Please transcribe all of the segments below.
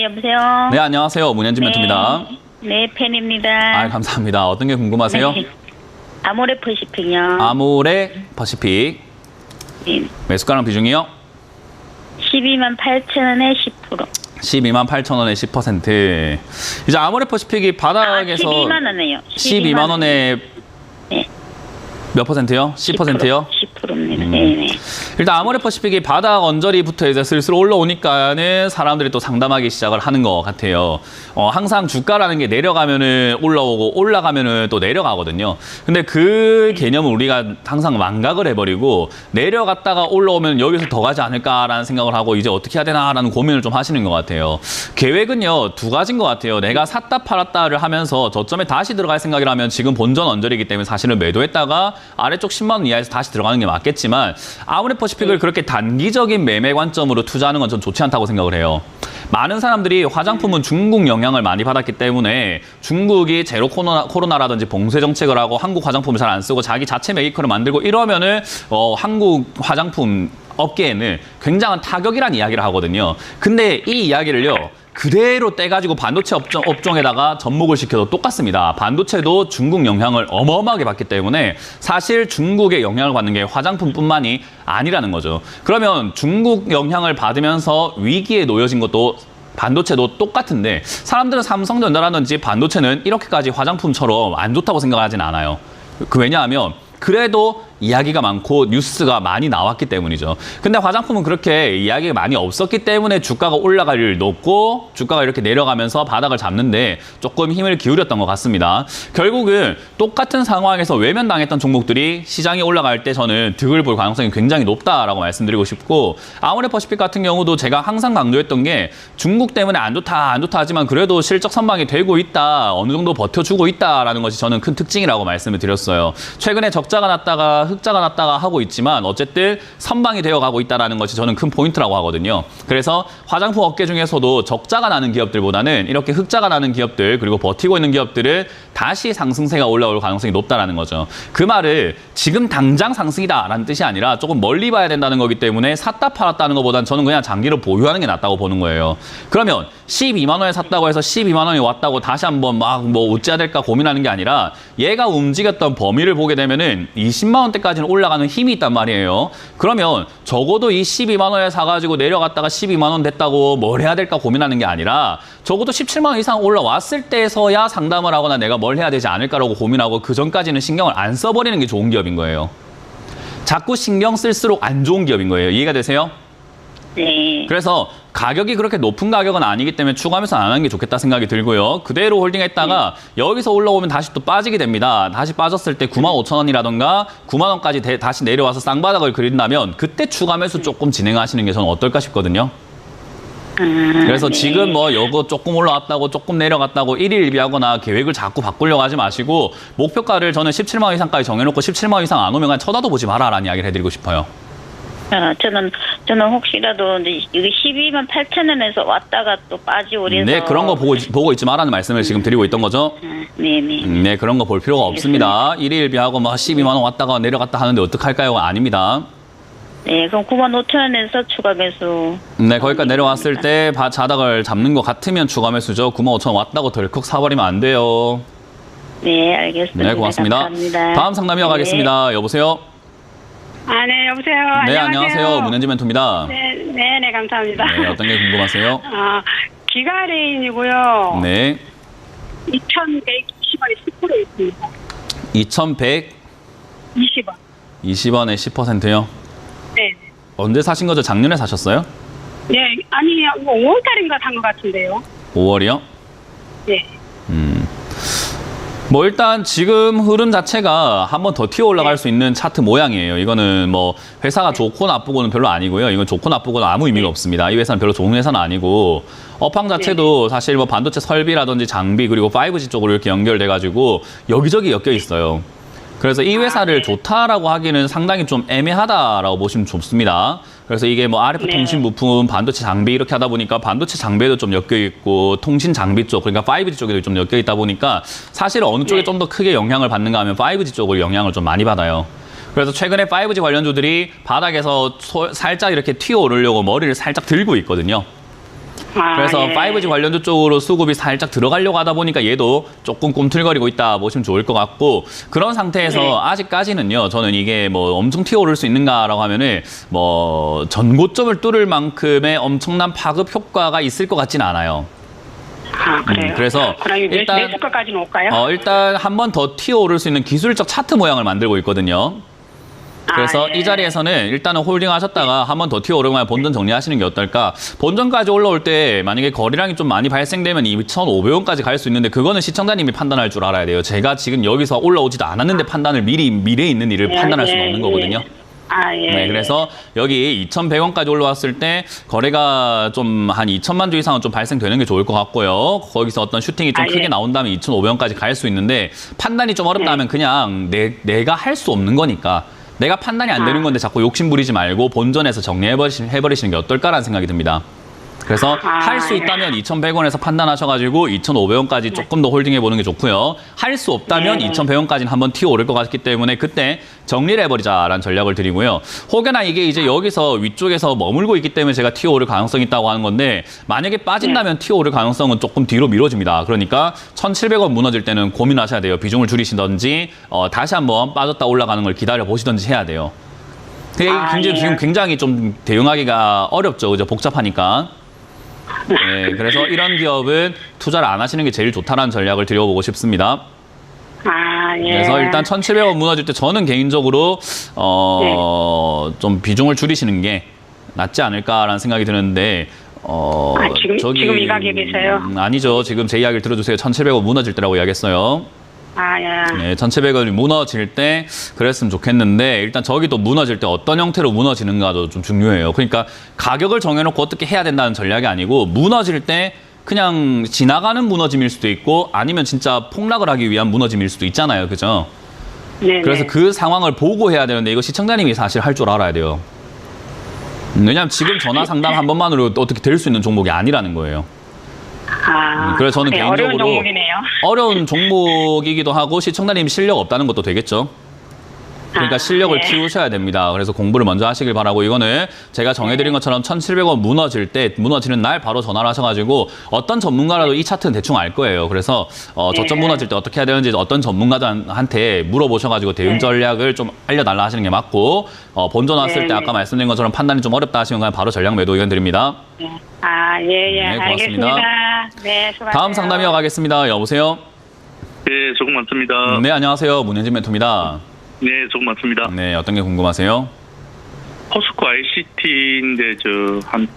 네, 여보세요? 네, 안녕하세요. 문현진 멘토입니다. 네, 팬입니다. 아, 감사합니다. 어떤 게 궁금하세요? 네. 아모레 퍼시픽요. 아모레 퍼시픽. 네. 매수가랑 비중이요? 12만 8천 원에 10%. 12만 8천 원에 10%. 이제 아모레 퍼시픽이 바닥에서 12만 원에요. 12만 원에 네. 몇 퍼센트요? 10%요? 10%입니다. 네네. 일단 아모레 퍼시픽이 바닥 언저리부터 이제 슬슬 올라오니까는 사람들이 또 상담하기 시작을 하는 것 같아요. 항상 주가라는 게 내려가면은 올라오고 올라가면은 또 내려가거든요. 근데 그 개념을 우리가 항상 망각을 해버리고 내려갔다가 올라오면 여기서 더 가지 않을까라는 생각을 하고 이제 어떻게 해야 되나라는 고민을 좀 하시는 것 같아요. 계획은요, 두 가지인 것 같아요. 내가 샀다 팔았다를 하면서 저점에 다시 들어갈 생각이라면 지금 본전 언저리이기 때문에 사실은 매도했다가 아래쪽 10만 원 이하에서 다시 들어가는 게 맞겠지만 아모레 퍼시픽을 그렇게 단기적인 매매 관점으로 투자하는 건 좀 좋지 않다고 생각을 해요. 많은 사람들이 화장품은 중국 영향을 많이 받았기 때문에 중국이 제로 코로나라든지 봉쇄 정책을 하고 한국 화장품을 잘 안 쓰고 자기 자체 메이커를 만들고 이러면은 한국 화장품 업계에는 굉장한 타격이란 이야기를 하거든요. 근데 이 이야기를요, 그대로 떼가지고 반도체 업종에다가 접목을 시켜도 똑같습니다. 반도체도 중국 영향을 어마어마하게 받기 때문에 사실 중국의 영향을 받는 게 화장품뿐만이 아니라는 거죠. 그러면 중국 영향을 받으면서 위기에 놓여진 것도 반도체도 똑같은데 사람들은 삼성전자라든지 반도체는 이렇게까지 화장품처럼 안 좋다고 생각하진 않아요. 왜냐하면 그래도 이야기가 많고 뉴스가 많이 나왔기 때문이죠. 근데 화장품은 그렇게 이야기가 많이 없었기 때문에 주가가 올라갈 일이 높고 주가가 이렇게 내려가면서 바닥을 잡는데 조금 힘을 기울였던 것 같습니다. 결국은 똑같은 상황에서 외면당했던 종목들이 시장이 올라갈 때 저는 득을 볼 가능성이 굉장히 높다라고 말씀드리고 싶고, 아모레 퍼시픽 같은 경우도 제가 항상 강조했던 게 중국 때문에 안 좋다 하지만 그래도 실적 선방이 되고 있다, 어느 정도 버텨주고 있다라는 것이 저는 큰 특징이라고 말씀을 드렸어요. 최근에 적자가 났다가 흑자가 났다가 하고 있지만 어쨌든 선방이 되어가고 있다는 것이 저는 큰 포인트라고 하거든요. 그래서 화장품 업계 중에서도 적자가 나는 기업들보다는 이렇게 흑자가 나는 기업들, 그리고 버티고 있는 기업들은 다시 상승세가 올라올 가능성이 높다는 거죠. 그 말을 지금 당장 상승이다라는 뜻이 아니라 조금 멀리 봐야 된다는 거기 때문에 샀다 팔았다는 것보다는 저는 그냥 장기로 보유하는 게 낫다고 보는 거예요. 그러면 12만 원에 샀다고 해서 12만 원이 왔다고 다시 한번 막 뭐 어찌해야 될까 고민하는 게 아니라 얘가 움직였던 범위를 보게 되면은 20만 원대까지는 올라가는 힘이 있단 말이에요. 그러면 적어도 이 12만 원에 사가지고 내려갔다가 12만 원 됐다고 뭘 해야 될까 고민하는 게 아니라 적어도 17만 원 이상 올라왔을 때서야 상담을 하거나 내가 뭘 해야 되지 않을까라고 고민하고 그 전까지는 신경을 안 써버리는 게 좋은 기업인 거예요. 자꾸 신경 쓸수록 안 좋은 기업인 거예요. 이해가 되세요? 네. 그래서 가격이 그렇게 높은 가격은 아니기 때문에 추가하면서 안 하는 게 좋겠다 생각이 들고요. 그대로 홀딩했다가 여기서 올라오면 다시 또 빠지게 됩니다. 다시 빠졌을 때 95,000원이라던가 9만 원까지 다시 내려와서 쌍바닥을 그린다면 그때 추가 매수 조금 진행하시는 게 저는 어떨까 싶거든요. 그래서 네. 지금 뭐 요거 조금 올라왔다고 조금 내려갔다고 일일비하거나 계획을 자꾸 바꾸려고 하지 마시고 목표가를 저는 17만 원 이상까지 정해놓고 17만 원 이상 안 오면 그냥 쳐다도 보지 마라라는 이야기를 해드리고 싶어요. 저는 혹시라도 이제 여기 12만 8천 원에서 왔다가 또 빠지고 그래서. 네, 그런 거 보고 있지 마라는 말씀을 지금 드리고 있던 거죠. 네네. 네, 그런 거 볼 필요가 없습니다. 일일비하고 뭐 12만 원 왔다가 내려갔다 하는데 어떡할까요? 아닙니다. 네, 그럼 9만 5천 원에서 추가 매수. 네, 거기까지 내려왔을 때 자닥을 잡는 것 같으면 추가 매수죠. 9만 5천 원 왔다고 덜컥 사버리면 안 돼요. 네, 알겠습니다. 네, 고맙습니다. 감사합니다. 다음 상담 이어가겠습니다. 여보세요? 네, 여보세요. 네, 안녕하세요. 문현진 멘토입니다. 네, 감사합니다. 네, 어떤 게 궁금하세요? 기가레인이고요. 네, 2,120원에 10% 있습니다. 2,120원에 20원. 10%요? 네. 언제 사신 거죠? 작년에 사셨어요? 네, 아니, 이거 5월달인가 산 것 같은데요. 5월이요? 네. 뭐 일단 지금 흐름 자체가 한번 더 튀어 올라갈 수 있는 차트 모양이에요. 이거는 뭐 회사가 좋고 나쁘고는 별로 아니고요. 이건 좋고 나쁘고는 아무 의미가 없습니다. 이 회사는 별로 좋은 회사는 아니고 업황 자체도 사실 뭐 반도체 설비라든지 장비 그리고 5G 쪽으로 이렇게 연결돼 가지고 여기저기 엮여 있어요. 그래서 이 회사를 좋다라고 하기는 상당히 좀 애매하다라고 보시면 좋습니다. 그래서 이게 뭐 RF 통신 부품, 반도체 장비 이렇게 하다 보니까 반도체 장비에도 좀 엮여 있고 통신 장비 쪽, 그러니까 5G 쪽에도 좀 엮여 있다 보니까 사실 어느 쪽에 좀 더 크게 영향을 받는가 하면 5G 쪽을 영향을 좀 많이 받아요. 그래서 최근에 5G 관련주들이 바닥에서 살짝 이렇게 튀어 오르려고 머리를 살짝 들고 있거든요. 그래서 예. 5G 관련주 쪽으로 수급이 살짝 들어가려고 하다 보니까 얘도 조금 꿈틀거리고 있다 보시면 좋을 것 같고, 그런 상태에서 네. 아직까지는요, 저는 이게 뭐 엄청 튀어오를 수 있는가라고 하면은 뭐 전고점을 뚫을 만큼의 엄청난 파급 효과가 있을 것 같지는 않아요. 그래요. 그래서 그럼 일단 몇 주까지는 올까요? 일단 한 번 더 튀어오를 수 있는 기술적 차트 모양을 만들고 있거든요. 그래서 예. 이 자리에서는 일단은 홀딩 하셨다가 한 번 더 튀어오르면 본전 정리하시는 게 어떨까? 본전까지 올라올 때 만약에 거래량이 좀 많이 발생되면 2,500원까지 갈 수 있는데, 그거는 시청자님이 판단할 줄 알아야 돼요. 제가 지금 여기서 올라오지도 않았는데 판단을 미래에 있는 일을 판단할 수는 없는 거거든요. 예. 네, 그래서 여기 2,100원까지 올라왔을 때 거래가 좀 한 2천만 주 이상은 좀 발생되는 게 좋을 것 같고요. 거기서 어떤 슈팅이 좀 크게 나온다면 2,500원까지 갈 수 있는데, 판단이 좀 어렵다면 그냥 내가 할 수 없는 거니까, 내가 판단이 안 되는 건데 자꾸 욕심 부리지 말고 본전에서 정리해버리시는 게 어떨까라는 생각이 듭니다. 그래서 할 수 있다면 2,100원에서 판단하셔가지고 2,500원까지 조금 더 홀딩해보는 게 좋고요. 할 수 없다면 2,100원까지는 한번 튀어오를 것 같기 때문에 그때 정리를 해버리자라는 전략을 드리고요. 혹여나 이게 이제 여기서 위쪽에서 머물고 있기 때문에 제가 튀어오를 가능성이 있다고 하는 건데, 만약에 빠진다면 튀어오를 가능성은 조금 뒤로 미뤄집니다. 그러니까 1,700원 무너질 때는 고민하셔야 돼요. 비중을 줄이시든지 다시 한번 빠졌다 올라가는 걸 기다려보시든지 해야 돼요. 그게 지금 굉장히 좀 대응하기가 어렵죠. 그죠? 복잡하니까. 네, 그래서 이런 기업은 투자를 안 하시는 게 제일 좋다라는 전략을 드려보고 싶습니다. 예. 그래서 일단 1,700원 무너질 때 저는 개인적으로 좀 비중을 줄이시는 게 낫지 않을까라는 생각이 드는데, 지금 이 가격에서요? 아니죠. 지금 제 이야기를 들어주세요. 1,700원 무너질 때라고 이야기했어요. 예. 네, 1,700원이 무너질 때 그랬으면 좋겠는데, 일단 저기도 무너질 때 어떤 형태로 무너지는가도 좀 중요해요. 그러니까 가격을 정해놓고 어떻게 해야 된다는 전략이 아니고, 무너질 때 그냥 지나가는 무너짐일 수도 있고, 아니면 진짜 폭락을 하기 위한 무너짐일 수도 있잖아요. 그죠? 네. 그래서 그 상황을 보고 해야 되는데, 이거 시청자님이 사실 할 줄 알아야 돼요. 왜냐하면 지금 전화 상담 한 번만으로 어떻게 될 수 있는 종목이 아니라는 거예요. 그래서 저는 개인적으로 어려운 종목이네요. 어려운 종목이기도 하고, 시청자님 실력 없다는 것도 되겠죠. 그러니까 실력을 키우셔야 됩니다. 그래서 공부를 먼저 하시길 바라고, 이거는 제가 정해드린 것처럼 1,700원 무너지는 날 바로 전화를 하셔가지고, 어떤 전문가라도 이 차트는 대충 알 거예요. 그래서 저점 무너질 때 어떻게 해야 되는지 어떤 전문가들한테 물어보셔가지고 대응 전략을 좀 알려달라 하시는 게 맞고, 본전 왔을 때 아까 말씀드린 것처럼 판단이 좀 어렵다 하시면 그냥 바로 전략 매도 의견 드립니다. 네, 고맙습니다. 알겠습니다. 네, 수고하세요. 다음 상담 이어가겠습니다. 여보세요? 네, 조금 많습니다. 네, 안녕하세요. 문현진 멘토입니다. 네, 조금 많습니다. 네, 어떤 게 궁금하세요? 포스코 ICT인데 한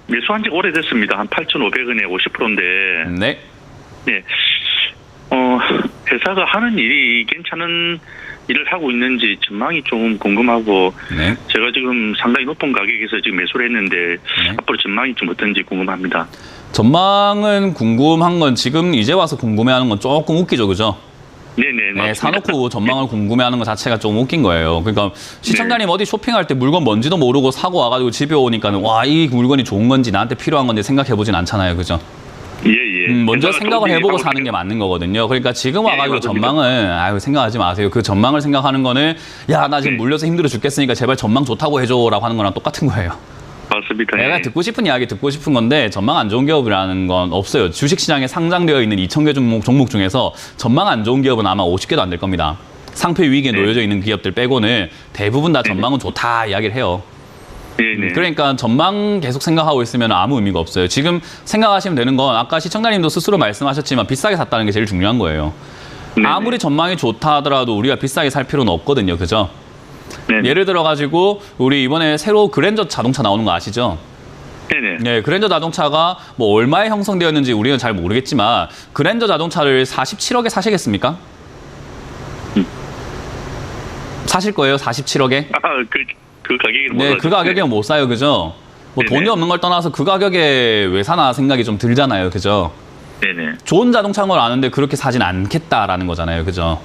매수한 지 오래됐습니다. 한 8,500원에 50%인데. 네. 네. 회사가 하는 일이 괜찮은 일을 하고 있는지 전망이 좀 궁금하고, 네. 제가 지금 상당히 높은 가격에서 지금 매수를 했는데 앞으로 전망이 좀 어떤지 궁금합니다. 전망은 궁금한 건, 지금 이제 와서 궁금해하는 건 조금 웃기죠, 그죠? 네네. 네, 사놓고 전망을 궁금해하는 것 자체가 좀 웃긴 거예요. 그러니까 시청자님 어디 쇼핑할 때 물건 뭔지도 모르고 사고 와가지고 집에 오니까는, 와, 이 물건이 좋은 건지 나한테 필요한 건지 생각해보진 않잖아요, 그죠? 예. 먼저 생각을 해보고 사는 게 맞는 거거든요. 그러니까 지금 와가지고 전망은 생각하지 마세요. 그 전망을 생각하는 거는, 야, 나 지금 물려서 힘들어 죽겠으니까 제발 전망 좋다고 해줘라고 하는 거랑 똑같은 거예요. 맞습니다. 내가 듣고 싶은 이야기 듣고 싶은 건데, 전망 안 좋은 기업이라는 건 없어요. 주식시장에 상장되어 있는 2,000개 종목 중에서 전망 안 좋은 기업은 아마 50개도 안 될 겁니다. 상표 위기에 놓여져 있는 기업들 빼고는 대부분 다 전망은 좋다 이야기를 해요. 네네. 그러니까 전망 계속 생각하고 있으면 아무 의미가 없어요. 지금 생각하시면 되는 건, 아까 시청자님도 스스로 말씀하셨지만 비싸게 샀다는 게 제일 중요한 거예요. 네네. 아무리 전망이 좋다 하더라도 우리가 비싸게 살 필요는 없거든요. 그죠? 네네. 예를 들어가지고 우리 이번에 새로 그랜저 자동차 나오는 거 아시죠? 네네. 네, 그랜저 자동차가 뭐 얼마에 형성되었는지 우리는 잘 모르겠지만, 그랜저 자동차를 47억에 사시겠습니까? 사실 거예요, 47억에? 그 가격에는 네, 그 가격에 못 사요, 그죠? 뭐 네네. 돈이 없는 걸 떠나서 그 가격에 왜 사나 생각이 좀 들잖아요, 그죠? 네네. 좋은 자동차인 걸 아는데 그렇게 사진 않겠다라는 거잖아요, 그죠?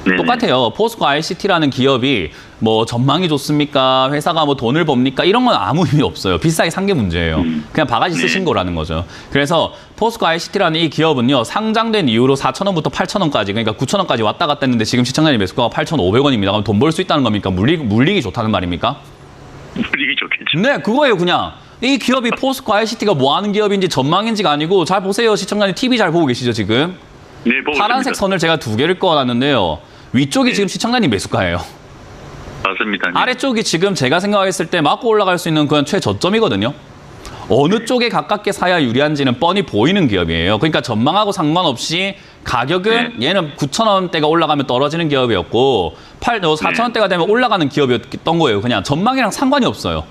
네네. 똑같아요. 포스코 ICT라는 기업이 뭐 전망이 좋습니까? 회사가 뭐 돈을 법니까? 이런 건 아무 의미 없어요. 비싸게 산 게 문제예요. 그냥 바가지 쓰신 거라는 거죠. 그래서 포스코 ICT라는 이 기업은요, 상장된 이후로 4,000원부터 8,000원까지, 그러니까 9,000원까지 왔다 갔다 했는데 지금 시청자님 매수가가 8,500원입니다. 그럼 돈 벌 수 있다는 겁니까? 물리기 좋다는 말입니까? 물리기 좋겠죠. 네, 그거예요. 그냥 이 기업이 포스코 ICT가 뭐 하는 기업인지 전망인지가 아니고 잘 보세요. 시청자님 TV 잘 보고 계시죠, 지금? 네, 보고 파란색 있습니다. 선을 제가 2개를 그어놨는데요. 위쪽이 네. 지금 시청자님 매수가예요. 맞습니다. 네. 아래쪽이 지금 제가 생각했을 때 맞고 올라갈 수 있는 그런 최저점이거든요. 어느 쪽에 가깝게 사야 유리한지는 뻔히 보이는 기업이에요. 그러니까 전망하고 상관없이 가격은 얘는 9,000원대가 올라가면 떨어지는 기업이었고 4,000원대가 되면 올라가는 기업이었던 거예요. 그냥 전망이랑 상관이 없어요.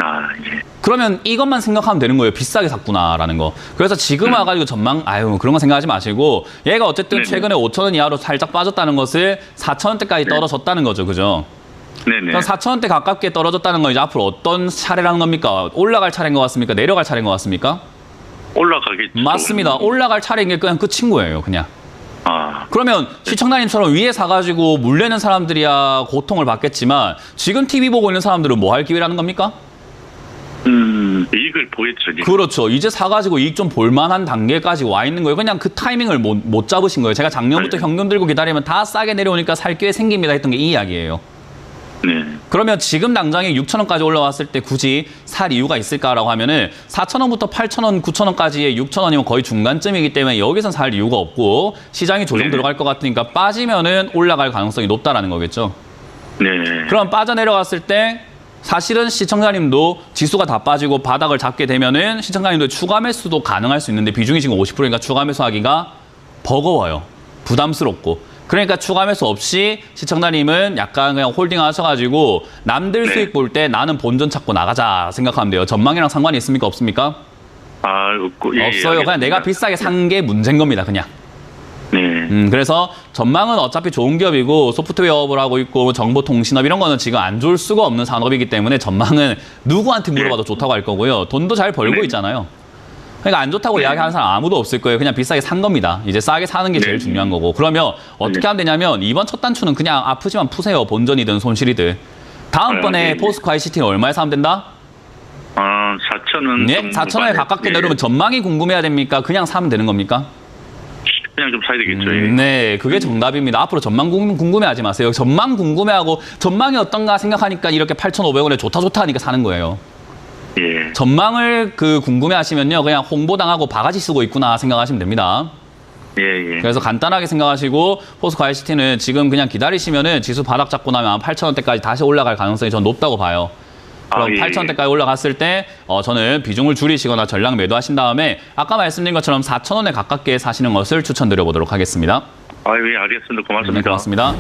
아, 예. 그러면 이것만 생각하면 되는 거예요. 비싸게 샀구나라는 거. 그래서 지금 와가지고 전망, 그런 거 생각하지 마시고 얘가 어쨌든 네네. 최근에 5,000원 이하로 살짝 빠졌다는 것을 4,000원대까지 떨어졌다는 거죠. 그죠? 네네. 그럼 4,000원대 가깝게 떨어졌다는 건 이제 앞으로 어떤 차례라는 겁니까? 올라갈 차례인 것 같습니까? 내려갈 차례인 것 같습니까? 올라가겠죠. 맞습니다. 올라갈 차례인 게 그냥 끝인 거예요. 그냥. 아, 그러면 시청자님처럼 위에 사가지고 물려는 사람들이야 고통을 받겠지만 지금 TV 보고 있는 사람들은 뭐 할 기회라는 겁니까? 이익을 보겠죠. 지금. 그렇죠. 이제 사가지고 이익 좀 볼만한 단계까지 와 있는 거예요. 그냥 그 타이밍을 못 잡으신 거예요. 제가 작년부터 네. 현금 들고 기다리면 다 싸게 내려오니까 살 기회 생깁니다 했던 게 이 이야기예요. 네. 그러면 지금 당장에 6,000원까지 올라왔을 때 굳이 살 이유가 있을까라고 하면은 4,000원부터 8,000원, 9,000원까지의 6,000원이면 거의 중간쯤이기 때문에 여기선 살 이유가 없고 시장이 조정 네. 들어갈 것 같으니까 빠지면은 올라갈 가능성이 높다라는 거겠죠. 네. 그럼 빠져내려갔을 때 사실은 시청자님도 지수가 다 빠지고 바닥을 잡게 되면은 시청자님도 추가 매수도 가능할 수 있는데 비중이 지금 50%니까 추가 매수하기가 버거워요. 부담스럽고. 그러니까 추가 매수 없이 시청자님은 약간 그냥 홀딩 하셔가지고 남들 네. 수익 볼 때 나는 본전 찾고 나가자 생각하면 돼요. 전망이랑 상관이 있습니까? 없습니까? 아, 없고. 예, 없어요. 그냥 알겠습니다. 내가 비싸게 산 게 문제인 겁니다. 그냥. 네. 그래서 전망은 어차피 좋은 기업이고 소프트웨어업을 하고 있고 정보통신업 이런 거는 지금 안 좋을 수가 없는 산업이기 때문에 전망은 누구한테 물어봐도 좋다고 할 거고요. 돈도 잘 벌고 네. 있잖아요. 그러니까 안 좋다고 네. 이야기하는 사람 아무도 없을 거예요. 그냥 비싸게 산 겁니다. 이제 싸게 사는 게 제일 네. 중요한 거고. 그러면 어떻게 네. 하면 되냐면 이번 첫 단추는 그냥 아프지만 푸세요. 본전이든 손실이든. 다음번에 네. 포스코 ICT는 얼마에 사면 된다? 아, 4,000원. 네? 4,000원에 가깝게 내려오면 전망이 궁금해야 됩니까? 그냥 사면 되는 겁니까? 그냥 좀 사야 되겠죠. 예. 네, 그게 정답입니다. 앞으로 전망 궁금해하지 마세요. 전망 궁금해하고 전망이 어떤가 생각하니까 이렇게 8,500원에 좋다 하니까 사는 거예요. 예. 전망을 궁금해하시면요, 그냥 홍보당하고 바가지 쓰고 있구나 생각하시면 됩니다. 예, 예. 그래서 간단하게 생각하시고 포스코 ICT는 지금 그냥 기다리시면은 지수 바닥 잡고 나면 8,000원대까지 다시 올라갈 가능성이 전 높다고 봐요. 그럼 아, 예, 8,000원대까지 올라갔을 때 저는 비중을 줄이시거나 전량 매도하신 다음에 아까 말씀드린 것처럼 4,000원에 가깝게 사시는 것을 추천드려 보도록 하겠습니다. 아, 예, 알겠습니다. 고맙습니다. 네, 고맙습니다.